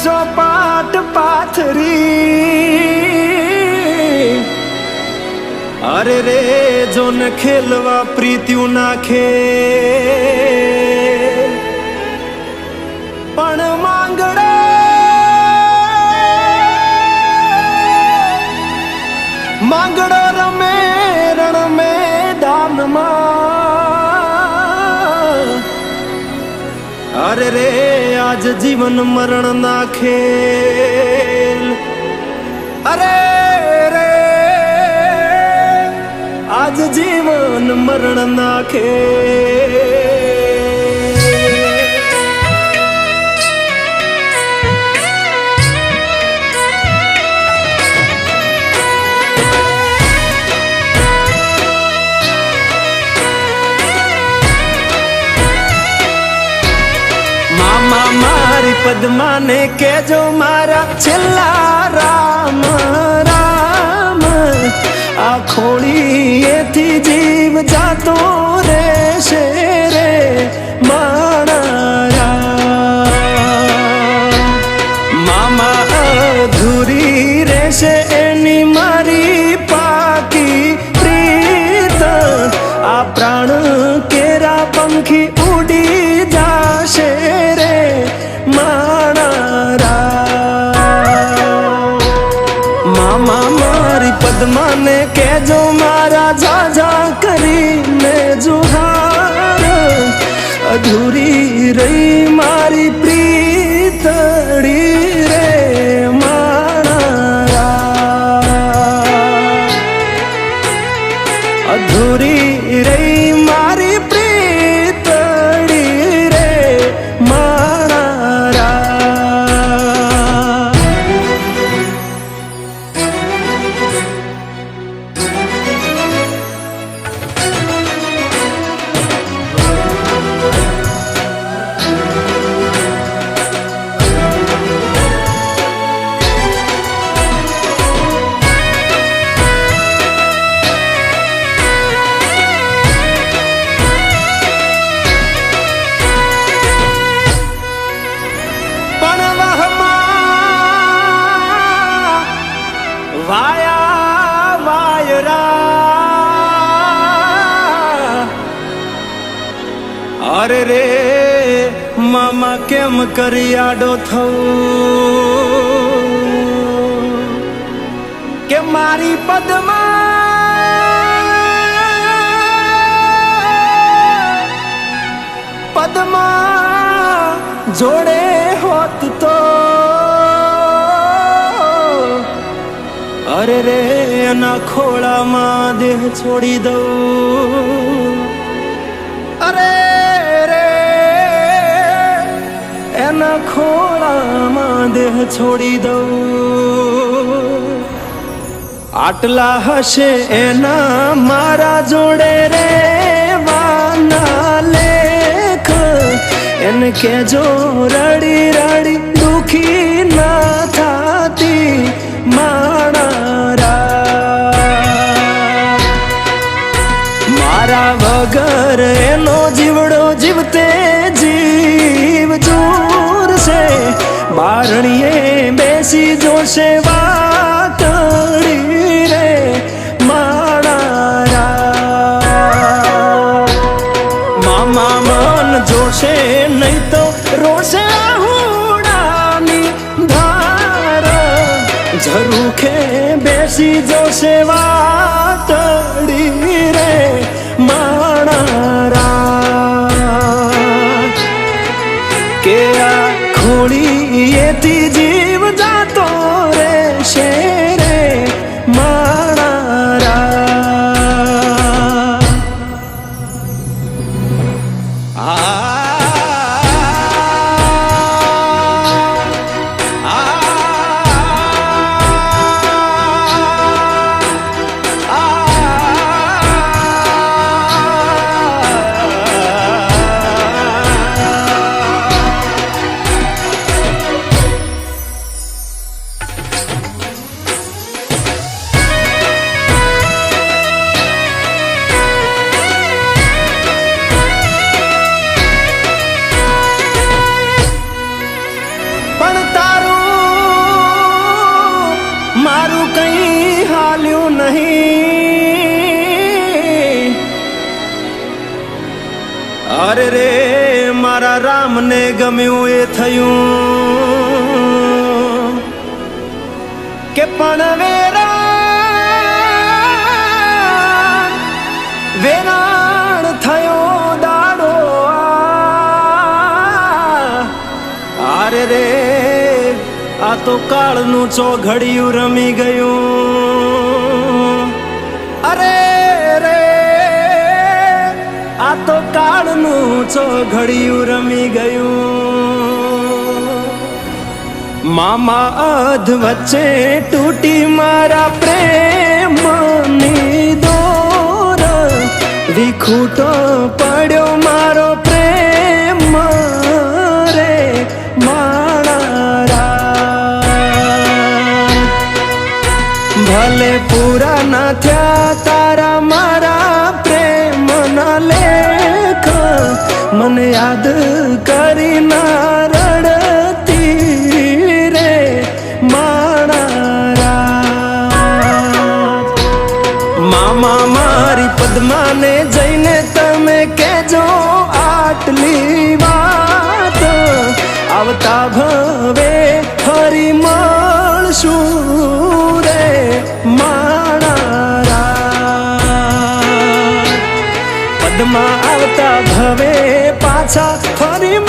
ચોપાટ પાથરી અરે રે જોન ખેલવા પ્રીત્યું નાખે પણ માંગડો રમે રણ મેદાનમાં અરે રે આજ જીવન મરણ ના ખેલ અરે રે આજ જીવન મરણ ના ખેલ મારી પદ્માને કેજો મારા છેલ્લા રામ રામ આ ખોળીએથી જીવ જાતો રહેશે રે મારા મામા અધૂરી રહેશે એની મારી પાકી પ્રીત આ પ્રાણ કેરા પંખી ઉડી જાશે રે મામા મારી પદ્માને કેજો મારા ઝાઝા કરીને જુહાર અધૂરી રહી મારી પ્રીતડી રે મારા અધૂરી રહી મારી પ્રીતડી રે વાયા વાયરા અરે રે મામા કેમ કરી આડો થવું કે મારી પદ્મા જોડે હોત તો અરે રે એના ખોળામાં દેહ છોડી દઉં અરે રે એના ખોળામાં દેહ છોડી દઉં આટલા હશે એના મારા જોડે રે વાના લેખ એને કેજો રડી રડી દુખી ના થાતી મારા વગર એનો જીવડો જીવતે જીવ જોરશે બારણીએ બેસી જોશે વાતડી રે મારા મામા મન જોશે નહીં તો રોશે હુડાની ધાર ઝરૂખે બેસી જોશે વાતડી રે માણા કે આ ખોળીએથી જીવ જાતો રહેશે રે માણા અરે રે મારા રામને ગમ્યું એ થયું કે પણ વેરાણ થયો દાડો. અરે રે આ તો કાળનું ચોઘડિયું રમી ગયું. અરે રે આ તો કાળનું ચોઘડિયું રમી ગયું. મામા અધ વચ્ચે તૂટી મારા પ્રેમની દોર, વિખૂટો પડ્યો મારો પ્રેમ રે મારા. ભલે પૂરા ના થયા તારા મારા પ્રેમના લેખ, મને યાદ કરી ના રડતી રે મારા. મામા મારી પદ્માને જઈને તમે કેજો આટલી વાત, આવતા ભવે ફરી મળશું રે મારા. પદ્મા આવતા ભવે પાછા ફરી